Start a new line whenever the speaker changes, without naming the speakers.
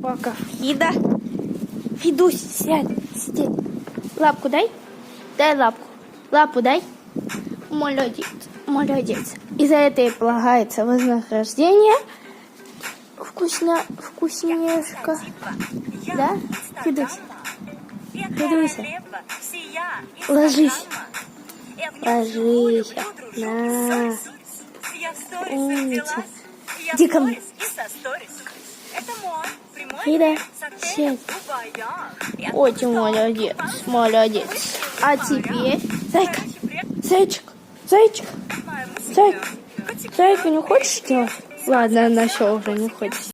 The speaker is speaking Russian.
Пока Фида. Фидусь, сядь, сидеть. Лапку дай. Дай лапку. Лапу дай. Молодец, молодец. И за это и полагается вознаграждение. Вкусняшка. Да? Фидусь. Фидуся. Ложись. Ложись. На. Умница. Иди ко мне. Фида, сядь. Очень молодец, молодец. А теперь, зайка, зайчик, зайчик, зайка не хочешь делать? Ладно, она все уже не хочет.